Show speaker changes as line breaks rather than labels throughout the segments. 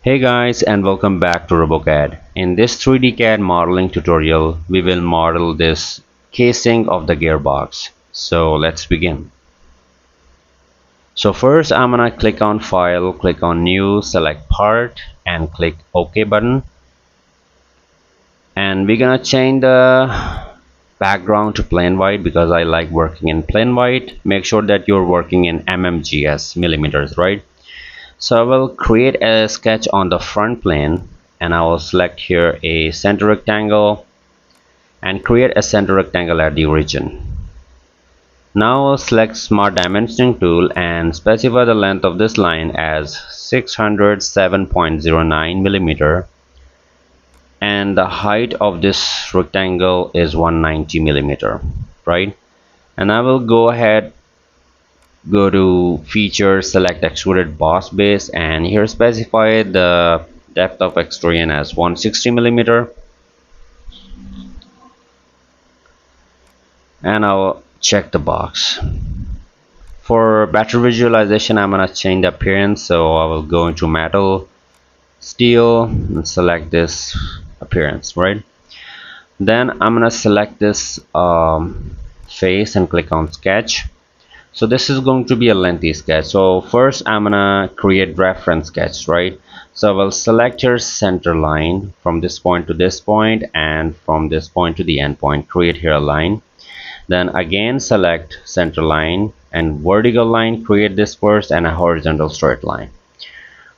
Hey guys, and welcome back to RoboCAD. In this 3D CAD modeling tutorial, we will model this casing of the gearbox. So let's begin. So first I'm gonna click on File, click on New, select Part, and click OK button. And we're gonna change the background to plain white because I like working in plain white. Make sure that you're working in mmgs, millimeters, right? So I will create a sketch on the front plane, and I will select here a center rectangle and create a center rectangle at the origin. Now I'll select Smart Dimensioning tool and specify the length of this line as 607.09 millimeter, and the height of this rectangle is 190 millimeter, right? And I will go to features, select extruded boss base, and here specify the depth of extrusion as 160 millimeter, and I'll check the box. For better visualization, I'm gonna change the appearance, so I will go into metal, steel, and select this appearance, right? Then I'm gonna select this face and click on sketch. So this is going to be a lengthy sketch. So first I'm gonna create reference sketch, right? So I will select your center line from this point to this point, and from this point to the end point, create here a line. Then again select center line and vertical line, create this first, and a horizontal straight line.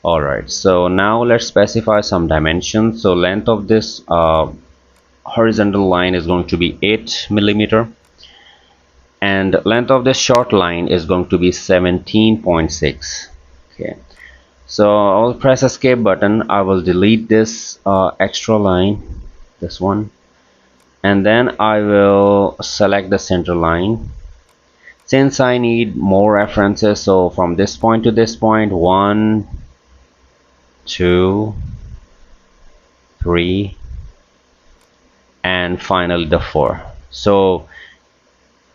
Alright, so now let's specify some dimensions. So length of this horizontal line is going to be 8 millimeter, and length of this short line is going to be 17.6. Okay, so I'll press escape button. I will delete this extra line, this one, and then I will select the center line. Since I need more references, so from this point to this point, 1, 2, 3, and finally the 4. So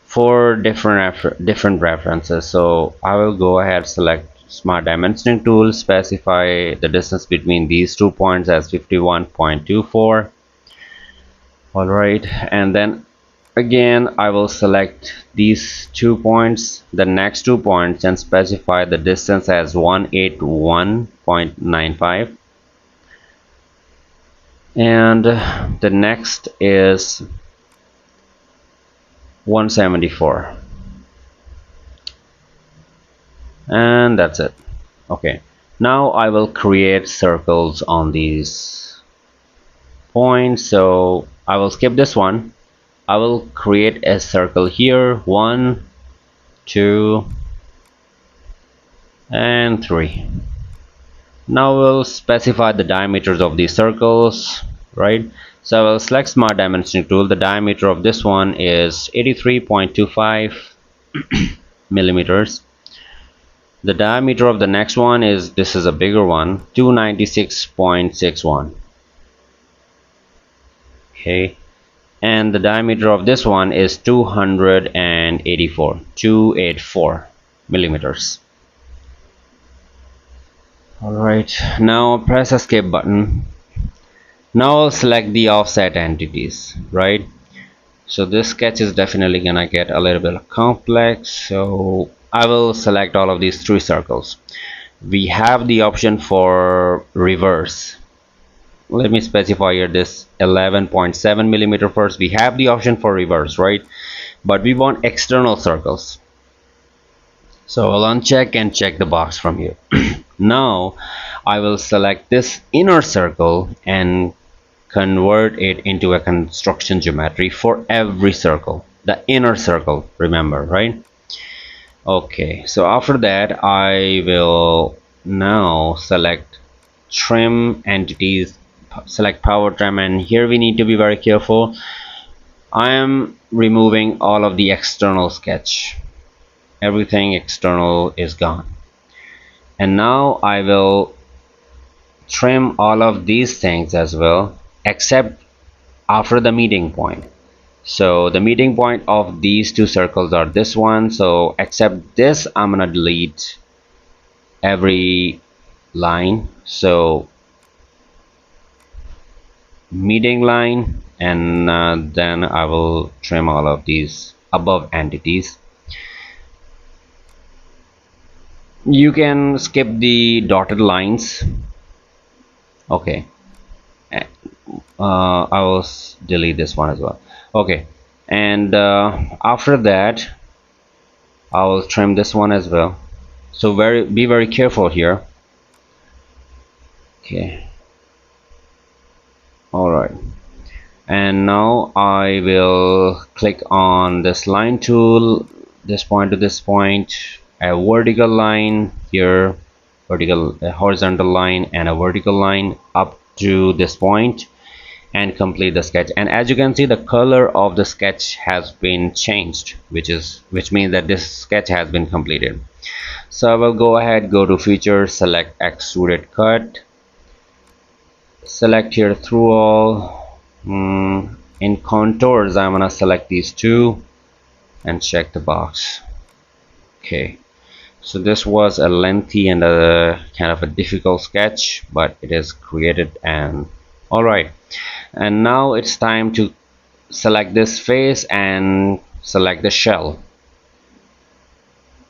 for different references, so I will go ahead, select Smart Dimensioning tool, specify the distance between these 2 points as 51.24. Alright, and then again I will select these 2 points, the next 2 points, and specify the distance as 181.95, and the next is 174, and that's it. Okay, now I will create circles on these points. So I will skip this one. I will create a circle here, 1, 2, and 3. Now we'll specify the diameters of these circles, right? So I will select Smart Dimensioning tool. The diameter of this one is 83.25 millimeters. The diameter of the next one is, this is a bigger one, 296.61. Okay, and the diameter of this one is 284 millimeters. Alright, now press escape button. Now I'll select the offset entities, right? So this sketch is definitely gonna get a little bit complex, so I will select all of these 3 circles. We have the option for reverse. Let me specify here this 11.7 millimeter first. We have the option for reverse, right? But we want external circles, so I'll uncheck and check the box from here. Now I will select this inner circle and convert it into a construction geometry for every circle, the inner circle, remember, right? Okay, so after that I will now select trim entities, select power trim, and here we need to be very careful. I am removing all of the external sketch. Everything external is gone, and now I will trim all of these things as well, except after the meeting point. So the meeting point of these 2 circles are this one, so except this I'm gonna delete every line. So meeting line, and then I will trim all of these above entities. You can skip the dotted lines. Okay. I will delete this one as well. Okay, and after that I will trim this one as well. So be very careful here. Okay, all right, and now I will click on this line tool, this point to this point, a vertical line here, a horizontal line, and a vertical line up to this point, and complete the sketch. And as you can see, the color of the sketch has been changed, which means that this sketch has been completed. So I will go ahead, go to features, select extruded cut, select here through all. In contours I'm gonna select these two and check the box. Okay, so this was a lengthy and a kind of a difficult sketch, but it is created. And all right, and now it's time to select this face and select the shell.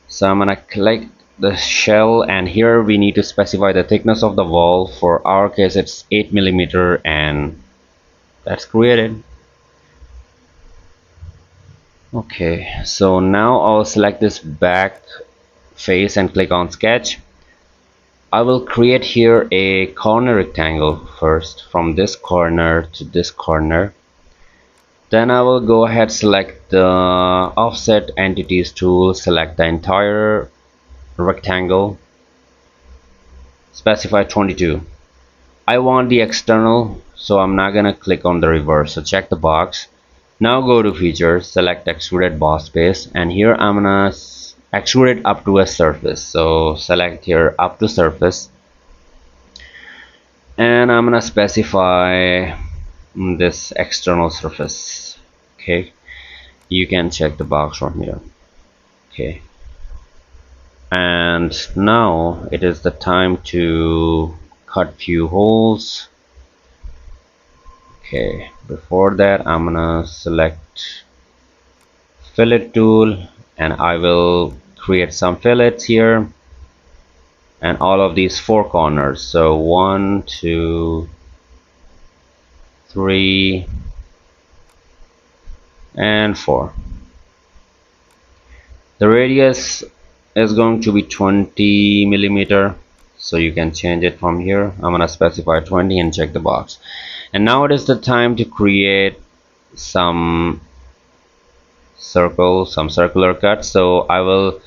So I'm gonna click the shell, and here we need to specify the thickness of the wall. For our case it's 8 millimeter, and that's created. Okay, so now I'll select this back face and click on sketch. I will create here a corner rectangle first, from this corner to this corner. Then I will go ahead, select the offset entities tool, select the entire rectangle, specify 22. I want the external, so I'm not gonna click on the reverse, so check the box. Now go to features, select extruded boss base, and here I'm gonna extrude it up to a surface. So select here up to surface, and I'm gonna specify this external surface. Okay, you can check the box from here. Okay, and now it is the time to cut few holes. Okay, before that I'm gonna select fillet tool, and I will create some fillets here, and all of these four corners. So 1, 2, 3, and 4. The radius is going to be 20 millimeter, so you can change it from here. I'm gonna specify 20 and check the box. And now it is the time to create some circular cuts. So I will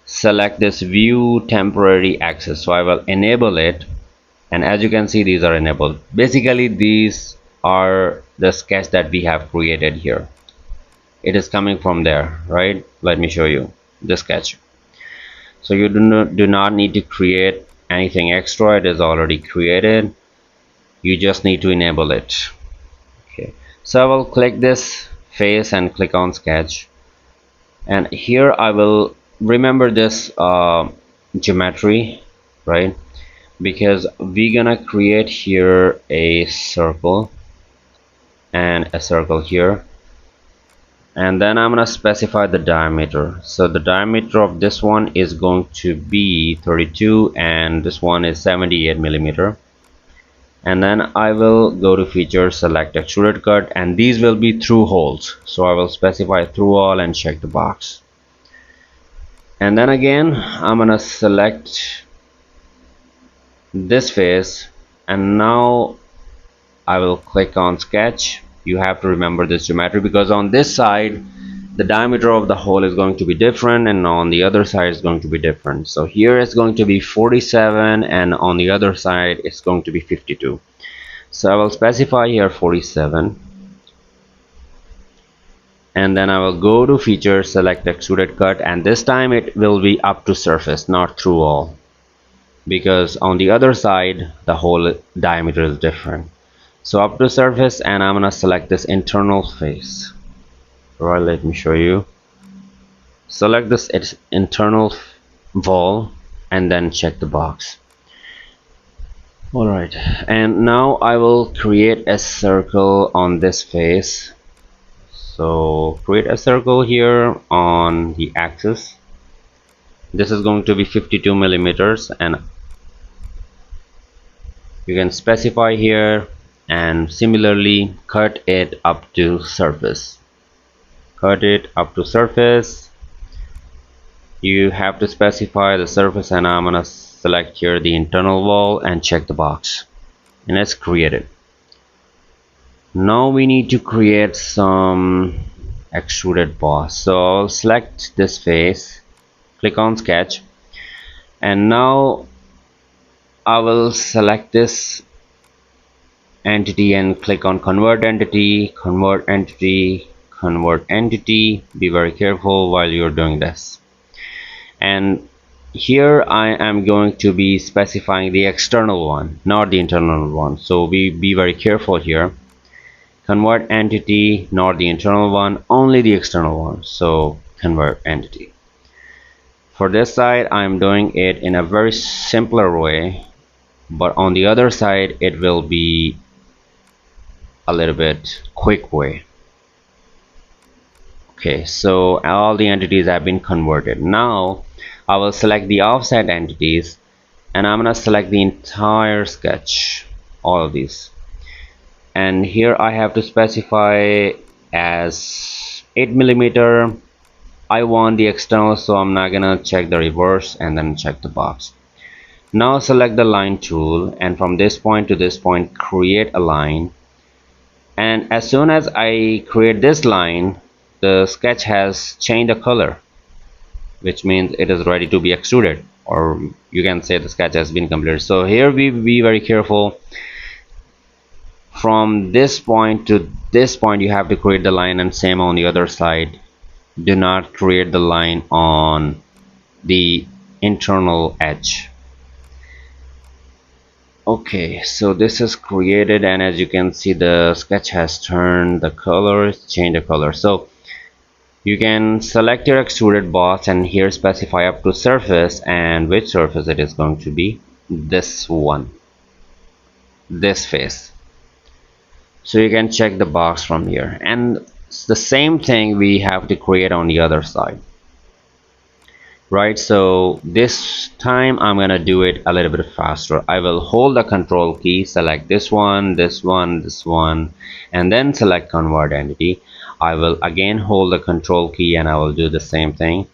select this view temporary access, so I will enable it, and as you can see, these are enabled. Basically these are the sketch that we have created here. It is coming from there, right? Let me show you the sketch. So you do not need to create anything extra, it is already created. You just need to enable it. Okay, so I will click this face and click on sketch, and here I will remember this geometry, right? Because we're gonna create here a circle and a circle here, and then I'm gonna specify the diameter. So the diameter of this one is going to be 32, and this one is 78 millimeter. And then I will go to features, select extruded cut, and these will be through holes, so I will specify through all and check the box. And then again I'm gonna select this face, and now I will click on sketch. You have to remember this geometry, because on this side the diameter of the hole is going to be different, and on the other side is going to be different. So here it's going to be 47, and on the other side it's going to be 52. So I will specify here 47, and then I will go to features, select extruded cut, and this time it will be up to surface, not through all, because on the other side the whole diameter is different. So up to surface, and I'm gonna select this internal face. Right, let me show you. Select this internal wall and then check the box. Alright, and now I will create a circle on this face. So create a circle here on the axis. This is going to be 52 millimeters, and you can specify here and similarly cut it up to surface. Cut it up to surface. You have to specify the surface, and I'm gonna select here the internal wall and check the box, and it's created. Now we need to create some extruded boss. So I'll select this face, click on sketch, and now I will select this entity and click on convert entity, convert entity, convert entity. Be very careful while you're doing this. And here I am going to be specifying the external one, not the internal one. So be very careful here. Convert entity, not the internal one, only the external one. So convert entity. For this side I'm doing it in a very simpler way, but on the other side it will be a little bit quick way. Okay, so all the entities have been converted. Now I will select the offset entities, and I'm gonna select the entire sketch, all of these, and here I have to specify as 8 millimeter. I want the external, so I'm not gonna check the reverse and then check the box. Now select the line tool, and from this point to this point create a line, and as soon as I create this line, the sketch has changed the color, which means it is ready to be extruded, or you can say the sketch has been completed. So here we be very careful. From this point to this point you have to create the line, and same on the other side. Do not create the line on the internal edge. Okay, so this is created, and as you can see the sketch has turned the colors, changed the color. So you can select your extruded boss and here specify up to surface, and which surface it is going to be. This one, this face. So you can check the box from here, and it's the same thing we have to create on the other side, right? So this time I'm gonna do it a little bit faster. I will hold the control key, select this one, this one, this one, and then select convert entity. I will again hold the control key and I will do the same thing,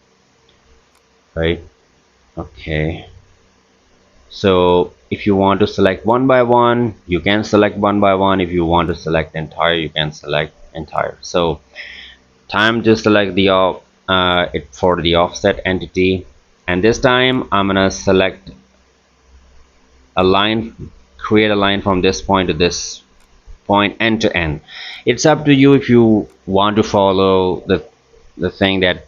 right? Okay, so if you want to select one by one, you can select one by one. If you want to select entire, you can select entire. So time to select the it for the offset entity, and this time I'm gonna select a line, create a line from this point to this point, end to end. It's up to you if you want to follow the thing that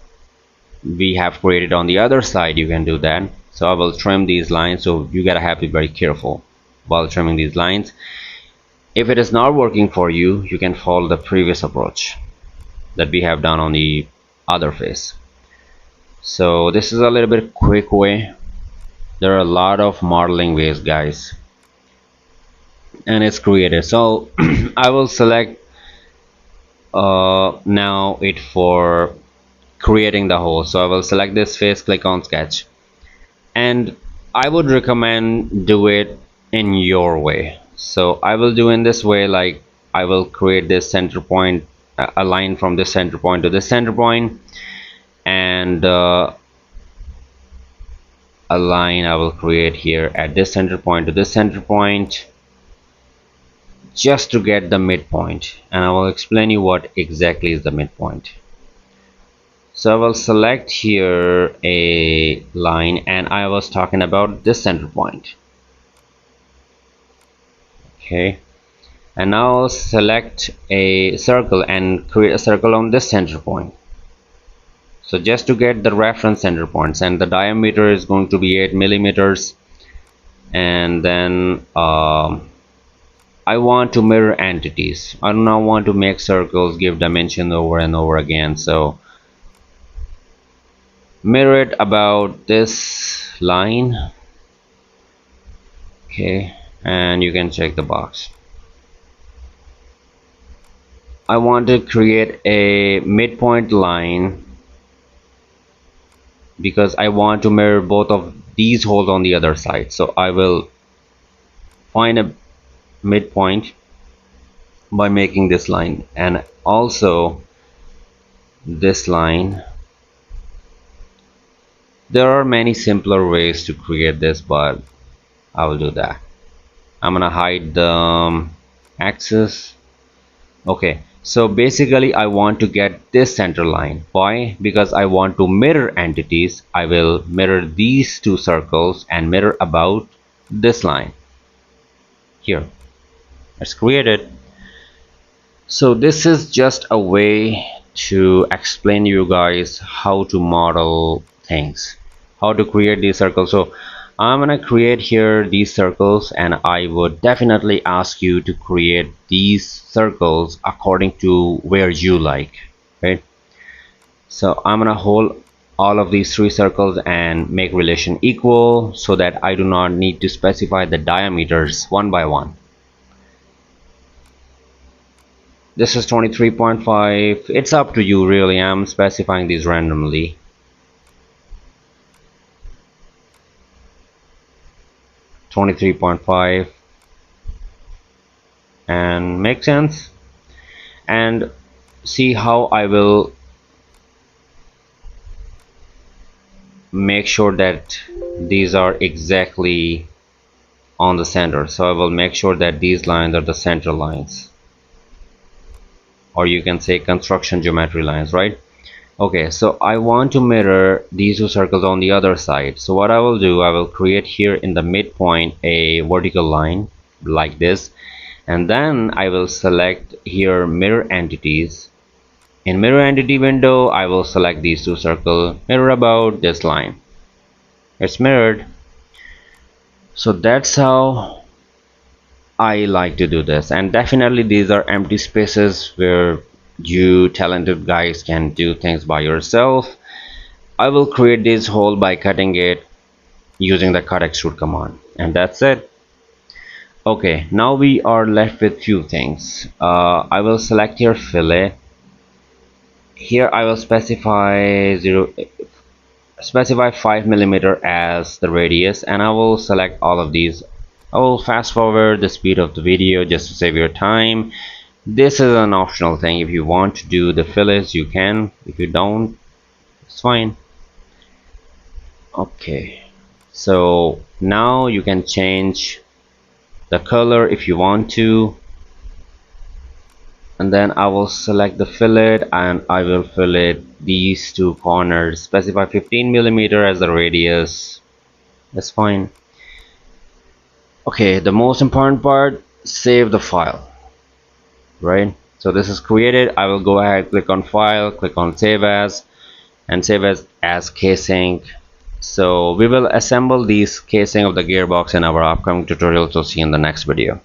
we have created on the other side. You can do that. So I will trim these lines, so you gotta have to be very careful while trimming these lines. If it is not working for you, you can follow the previous approach that we have done on the other face. So this is a little bit quick way. There are a lot of modeling ways, guys, and it's created. So I will select now it for creating the hole. So I will select this face, click on sketch, and I would recommend do it in your way. So I will do in this way, like I will create this center point, a line from this center point to this center point, and a line I will create here at this center point to this center point, just to get the midpoint, and I will explain you what exactly is the midpoint. So I will select here a line, and I was talking about this center point. Okay, and now I'll select a circle and create a circle on this center point. So just to get the reference center points, and the diameter is going to be 8 millimeters, and then I want to mirror entities. I do not want to make circles give dimension over and over again. So mirror it about this line. Okay, and you can check the box. I want to create a midpoint line because I want to mirror both of these holes on the other side. So I will find a midpoint by making this line, and also this line. There are many simpler ways to create this, but I will do that. I'm gonna hide the axis. Okay, so basically I want to get this center line. Why? Because I want to mirror entities. I will mirror these two circles and mirror about this line here. Let's create it. So this is just a way to explain you guys how to model things, how to create these circles. So I'm gonna create here these circles, and I would definitely ask you to create these circles according to where you like, right? So I'm gonna hold all of these three circles and make relation equal so that I do not need to specify the diameters one by one. This is 23.5. It's up to you really. I'm specifying these randomly. 23.5, and make sense. And see how I will make sure that these are exactly on the center. So I will make sure that these lines are the center lines, or you can say construction geometry lines, right? Okay, so I want to mirror these two circles on the other side. So what I will do, I will create here in the midpoint a vertical line like this, and then I will select here mirror entities. In mirror entity window, I will select these two circles, mirror about this line. It's mirrored. So that's how I like to do this, and definitely these are empty spaces where you talented guys can do things by yourself. I will create this hole by cutting it using the cut extrude command, and that's it. Okay, now we are left with few things. I will select here fillet. Here I will specify 5 millimeter as the radius, and I will select all of these. I will fast forward the speed of the video just to save your time. This is an optional thing. If you want to do the fillets, you can. If you don't, it's fine. Okay, so now you can change the color if you want to, and then I will select the fillet and I will fillet these two corners, specify 15 millimeter as the radius. That's fine. Okay, the most important part, save the file, right? So this is created. I will go ahead, click on file, click on save as, and save as casing. So we will assemble these casing of the gearbox in our upcoming tutorial. So see you in the next video.